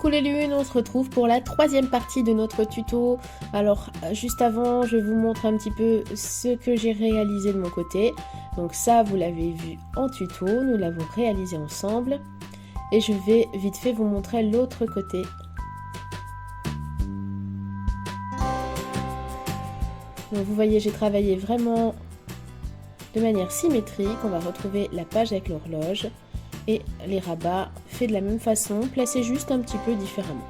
Coucou les lunes, on se retrouve pour la troisième partie de notre tuto. Alors juste avant, je vous montre un petit peu ce que j'ai réalisé de mon côté. Donc ça, vous l'avez vu en tuto, nous l'avons réalisé ensemble. Et je vais vite fait vous montrer l'autre côté. Donc vous voyez, j'ai travaillé vraiment de manière symétrique. On va retrouver la page avec l'horloge. Et les rabats faits de la même façon, placés juste un petit peu différemment.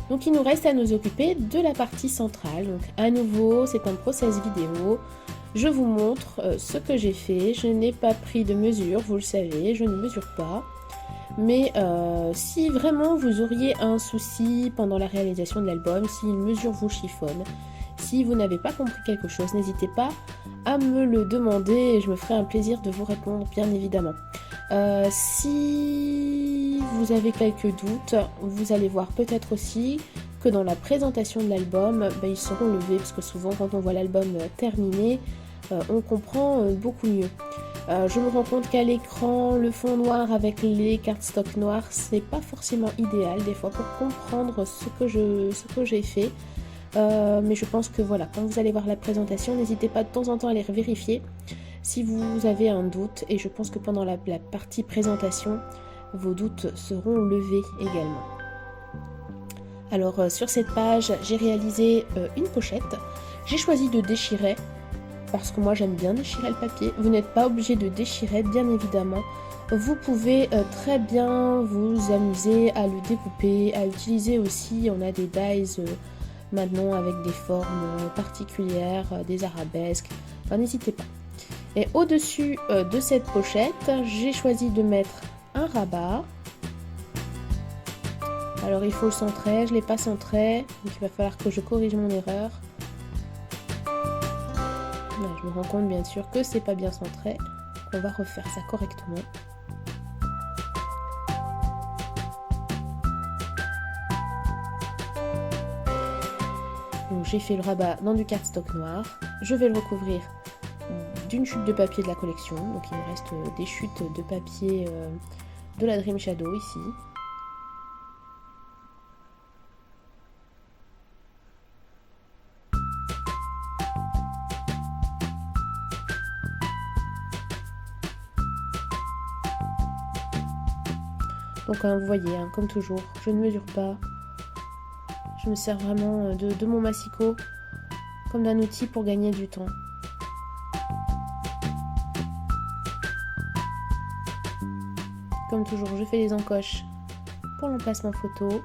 Donc il nous reste à nous occuper de la partie centrale. Donc à nouveau, c'est un process vidéo. Je vous montre ce que j'ai fait. Je n'ai pas pris de mesure, vous le savez, je ne mesure pas. Mais si vraiment vous auriez un souci pendant la réalisation de l'album, si une mesure vous chiffonne, si vous n'avez pas compris quelque chose, n'hésitez pas à me le demander et je me ferai un plaisir de vous répondre, bien évidemment. Si vous avez quelques doutes, vous allez voir peut-être aussi que dans la présentation de l'album, ils seront levés parce que souvent quand on voit l'album terminé, on comprend beaucoup mieux. Je me rends compte qu'à l'écran, le fond noir avec les cardstock noirs, c'est pas forcément idéal des fois pour comprendre ce que j'ai fait. Mais je pense que voilà, quand vous allez voir la présentation, n'hésitez pas de temps en temps à les vérifier si vous avez un doute, et je pense que pendant la partie présentation, vos doutes seront levés également. Alors sur cette page, j'ai réalisé une pochette. J'ai choisi de déchirer, parce que moi j'aime bien déchirer le papier. Vous n'êtes pas obligé de déchirer, bien évidemment. Vous pouvez très bien vous amuser à le découper, à utiliser aussi, on a des dies maintenant avec des formes particulières, des arabesques, enfin n'hésitez pas. Et au-dessus de cette pochette, j'ai choisi de mettre un rabat. Alors il faut le centrer, je ne l'ai pas centré, donc il va falloir que je corrige mon erreur. Là, je me rends compte bien sûr que c'est pas bien centré, on va refaire ça correctement. Donc j'ai fait le rabat dans du cardstock noir, je vais le recouvrir d'une chute de papier de la collection, donc il me reste des chutes de papier de la Dream Shadow ici. Donc vous voyez, comme toujours, je ne mesure pas, je me sers vraiment de mon massicot comme d'un outil pour gagner du temps. Comme toujours, je fais les encoches pour l'emplacement photo.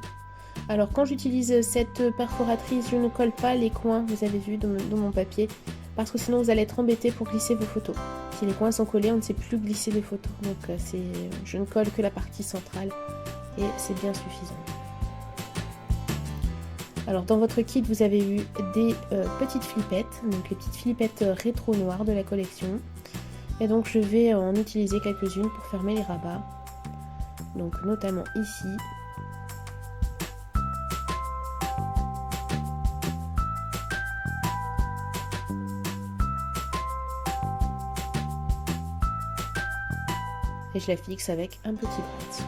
Alors quand j'utilise cette perforatrice, je ne colle pas les coins, vous avez vu, dans mon papier, parce que sinon vous allez être embêté pour glisser vos photos. Si les coins sont collés, on ne sait plus glisser les photos. Donc je ne colle que la partie centrale et c'est bien suffisant. Alors dans votre kit, vous avez eu des petites flippettes, donc les petites flippettes rétro noires de la collection. Et donc je vais en utiliser quelques-unes pour fermer les rabats. Donc notamment ici. Et je la fixe avec un petit bret.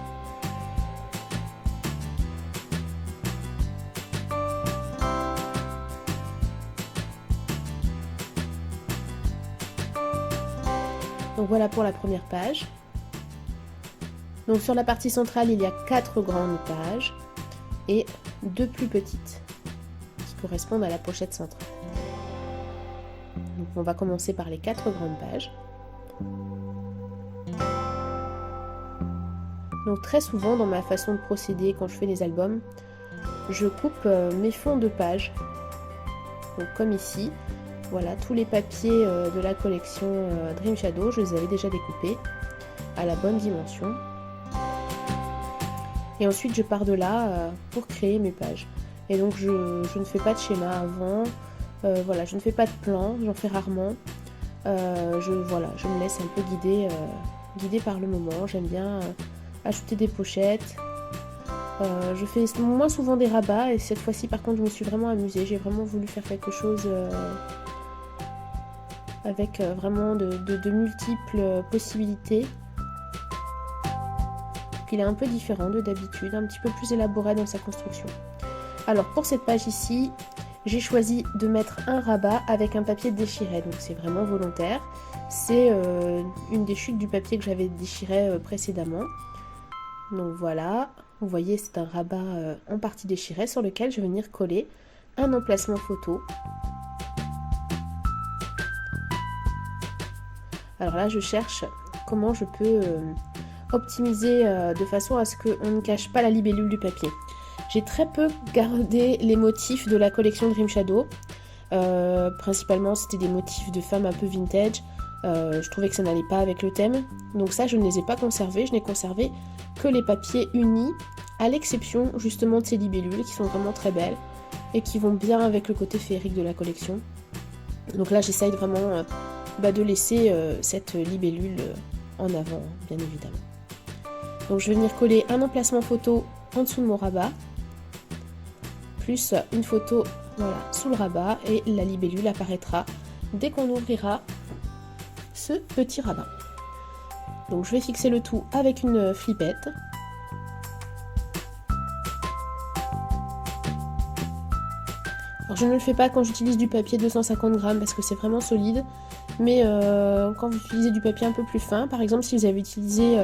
Donc voilà pour la première page. Donc sur la partie centrale, il y a 4 grandes pages et 2 plus petites qui correspondent à la pochette centrale. Donc on va commencer par les 4 grandes pages. Donc très souvent dans ma façon de procéder quand je fais les albums, je coupe mes fonds de page. Donc comme ici, voilà, tous les papiers de la collection Dream Shadow, je les avais déjà découpés à la bonne dimension. Et ensuite je pars de là pour créer mes pages. Et donc je ne fais pas de schéma avant, voilà, je ne fais pas de plan, j'en fais rarement. Je me laisse un peu guider par le moment. J'aime bien ajouter des pochettes. Je fais moins souvent des rabats et cette fois-ci par contre je me suis vraiment amusée. J'ai vraiment voulu faire quelque chose avec vraiment de multiples possibilités. trouve qu'il est un peu différent de d'habitude, un petit peu plus élaboré dans sa construction. Alors pour cette page ici, j'ai choisi de mettre un rabat avec un papier déchiré, donc c'est vraiment volontaire. C'est une des chutes du papier que j'avais déchiré précédemment. Donc voilà, vous voyez c'est un rabat en partie déchiré sur lequel je vais venir coller un emplacement photo. Alors là je cherche comment je peux optimiser de façon à ce qu'on ne cache pas la libellule du papier. J'ai très peu gardé les motifs de la collection Dream Shadow. Principalement c'était des motifs de femmes un peu vintage. Je trouvais que ça n'allait pas avec le thème. Donc ça je ne les ai pas conservés. Je n'ai conservé que les papiers unis, à l'exception justement de ces libellules qui sont vraiment très belles et qui vont bien avec le côté féerique de la collection. Donc là j'essaye vraiment de laisser cette libellule en avant, bien évidemment. Donc je vais venir coller un emplacement photo en dessous de mon rabat, plus une photo voilà, sous le rabat, et la libellule apparaîtra dès qu'on ouvrira ce petit rabat. Donc je vais fixer le tout avec une flippette. Alors je ne le fais pas quand j'utilise du papier 250 grammes parce que c'est vraiment solide, mais quand vous utilisez du papier un peu plus fin, par exemple si vous avez utilisé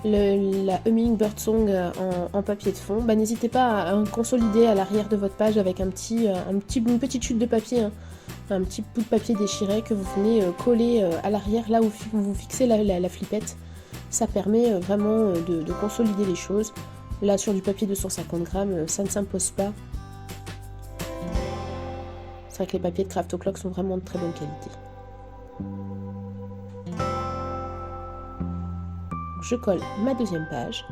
la Hummingbird Song en papier de fond, n'hésitez pas à consolider à l'arrière de votre page avec une petite chute de papier, hein, un petit bout de papier déchiré que vous venez coller à l'arrière là où vous fixez la flippette. Ça permet vraiment de consolider les choses. Là sur du papier de 150 grammes, ça ne s'impose pas. C'est vrai que les papiers de Craft O'Clock sont vraiment de très bonne qualité. Je colle ma deuxième page.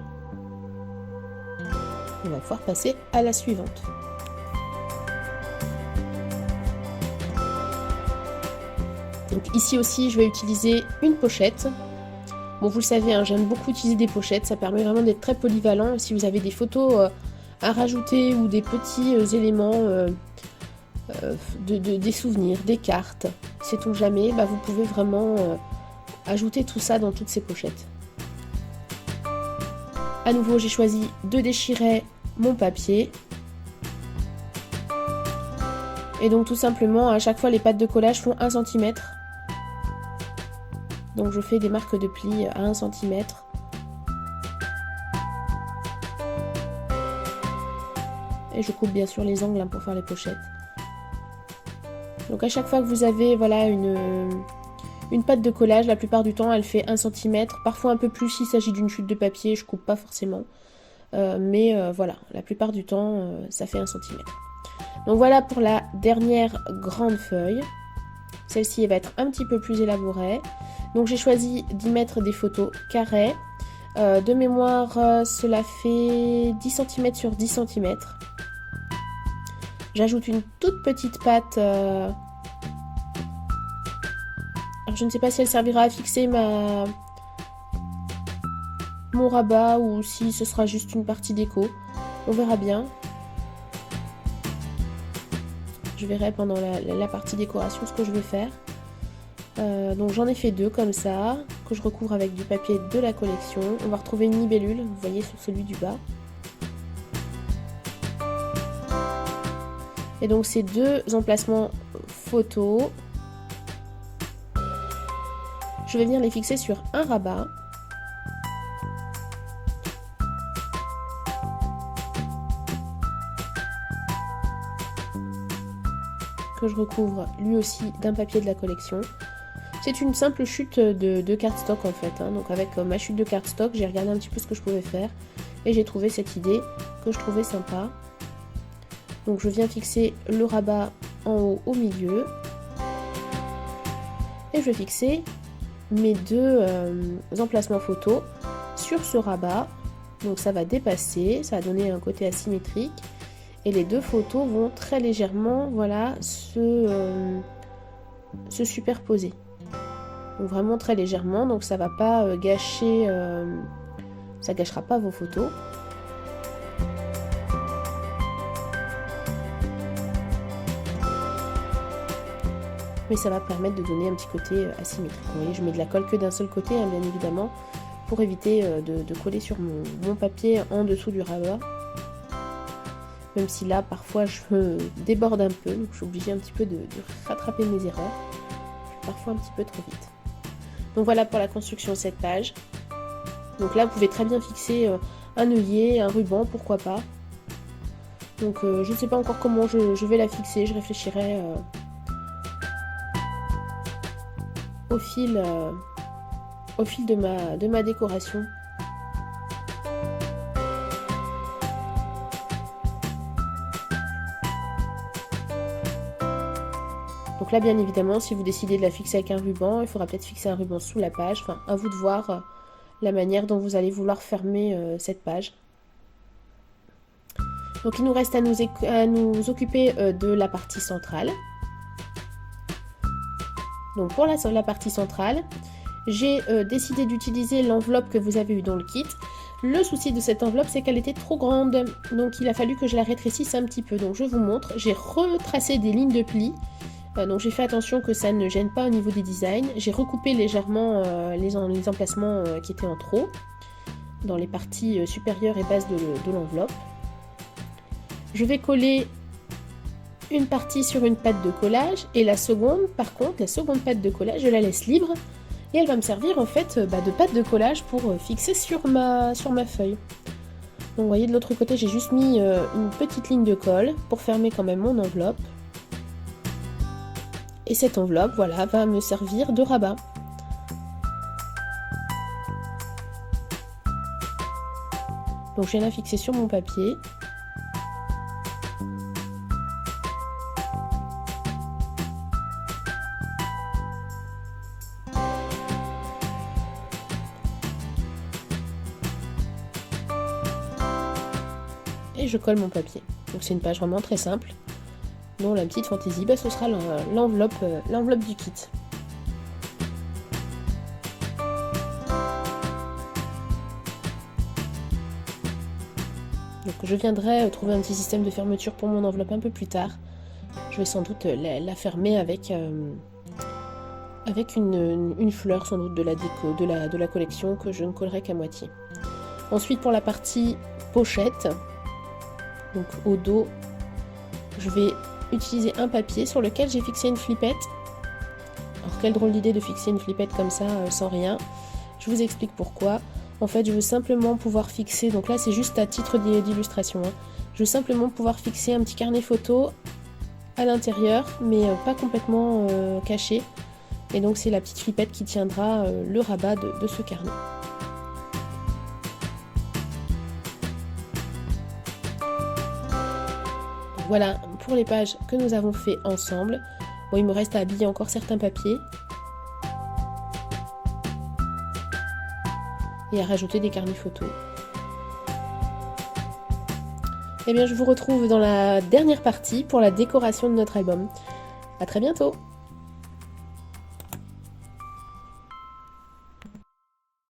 On va pouvoir passer à la suivante. Donc ici aussi, je vais utiliser une pochette. Bon, vous le savez, hein, j'aime beaucoup utiliser des pochettes. Ça permet vraiment d'être très polyvalent. Si vous avez des photos à rajouter ou des petits éléments, des souvenirs, des cartes, sait-on jamais, vous pouvez vraiment ajouter tout ça dans toutes ces pochettes. À nouveau, j'ai choisi de déchirer mon papier. Et donc tout simplement, à chaque fois, les pattes de collage font 1 cm. Donc je fais des marques de pli à 1 cm. Et je coupe bien sûr les angles pour faire les pochettes. Donc à chaque fois que vous avez voilà, une patte de collage, la plupart du temps elle fait 1 cm, parfois un peu plus s'il s'agit d'une chute de papier, je coupe pas forcément. Mais voilà, la plupart du temps ça fait 1 cm. Donc voilà pour la dernière grande feuille. Celle-ci va être un petit peu plus élaborée. Donc j'ai choisi d'y mettre des photos carrées. De mémoire, cela fait 10 cm sur 10 cm. J'ajoute une toute petite patte. Alors je ne sais pas si elle servira à fixer mon rabat ou si ce sera juste une partie déco. On verra bien. Je verrai pendant la partie décoration ce que je vais faire. Donc j'en ai fait 2 comme ça, que je recouvre avec du papier de la collection. On va retrouver une libellule, vous voyez sur celui du bas. Et donc ces 2 emplacements photos, je vais venir les fixer sur un rabat. Que je recouvre lui aussi d'un papier de la collection. C'est une simple chute de cardstock en fait, hein. Donc avec ma chute de cardstock, j'ai regardé un petit peu ce que je pouvais faire et j'ai trouvé cette idée que je trouvais sympa. Donc je viens fixer le rabat en haut au milieu et je vais fixer mes 2 emplacements photos sur ce rabat. Donc ça va dépasser, ça va donner un côté asymétrique et les 2 photos vont très légèrement voilà, se superposer. Donc vraiment très légèrement, donc ça va pas gâcher, ça gâchera pas vos photos. Mais ça va permettre de donner un petit côté asymétrique. Vous voyez, je mets de la colle que d'un seul côté, hein, bien évidemment, pour éviter de coller sur mon papier en dessous du rabat. Même si là, parfois, je me déborde un peu, donc je suis obligée un petit peu de rattraper mes erreurs. Je vais parfois un petit peu trop vite. Donc voilà pour la construction de cette page. Donc là, vous pouvez très bien fixer un œillet, un ruban, pourquoi pas. Donc je ne sais pas encore comment je vais la fixer, je réfléchirai au fil de ma décoration. Donc là, bien évidemment, si vous décidez de la fixer avec un ruban, il faudra peut-être fixer un ruban sous la page. Enfin, à vous de voir la manière dont vous allez vouloir fermer cette page. Donc il nous reste à nous occuper de la partie centrale. Donc pour la partie centrale, j'ai décidé d'utiliser l'enveloppe que vous avez eue dans le kit. Le souci de cette enveloppe, c'est qu'elle était trop grande. Donc il a fallu que je la rétrécisse un petit peu. Donc je vous montre, j'ai retracé des lignes de plis. Donc j'ai fait attention que ça ne gêne pas au niveau des designs. J'ai recoupé légèrement les emplacements qui étaient en trop dans les parties supérieures et basses de l'enveloppe. Je vais coller une partie sur une patte de collage et la seconde, par contre, la seconde patte de collage, je la laisse libre et elle va me servir en fait de patte de collage pour fixer sur ma feuille. Donc vous voyez, de l'autre côté, j'ai juste mis une petite ligne de colle pour fermer quand même mon enveloppe. Et cette enveloppe, voilà, va me servir de rabat. Donc je viens la fixer sur mon papier. Et je colle mon papier. Donc c'est une page vraiment très simple. Non, la petite fantaisie, ce sera l'enveloppe du kit. Donc je viendrai trouver un petit système de fermeture pour mon enveloppe un peu plus tard. Je vais sans doute la fermer avec une fleur sans doute de la déco, de la collection que je ne collerai qu'à moitié. Ensuite pour la partie pochette, donc au dos, je vais utiliser un papier sur lequel j'ai fixé une flippette. Alors quelle drôle d'idée de fixer une flippette comme ça sans rien. Je vous explique pourquoi. En fait je veux simplement pouvoir fixer, donc là c'est juste à titre d'illustration, hein. Je veux simplement pouvoir fixer un petit carnet photo à l'intérieur mais pas complètement caché. Et donc c'est la petite flippette qui tiendra le rabat de ce carnet. Voilà pour les pages que nous avons fait ensemble. Bon, il me reste à habiller encore certains papiers. Et à rajouter des carnets photos. Et bien je vous retrouve dans la dernière partie pour la décoration de notre album. À très bientôt!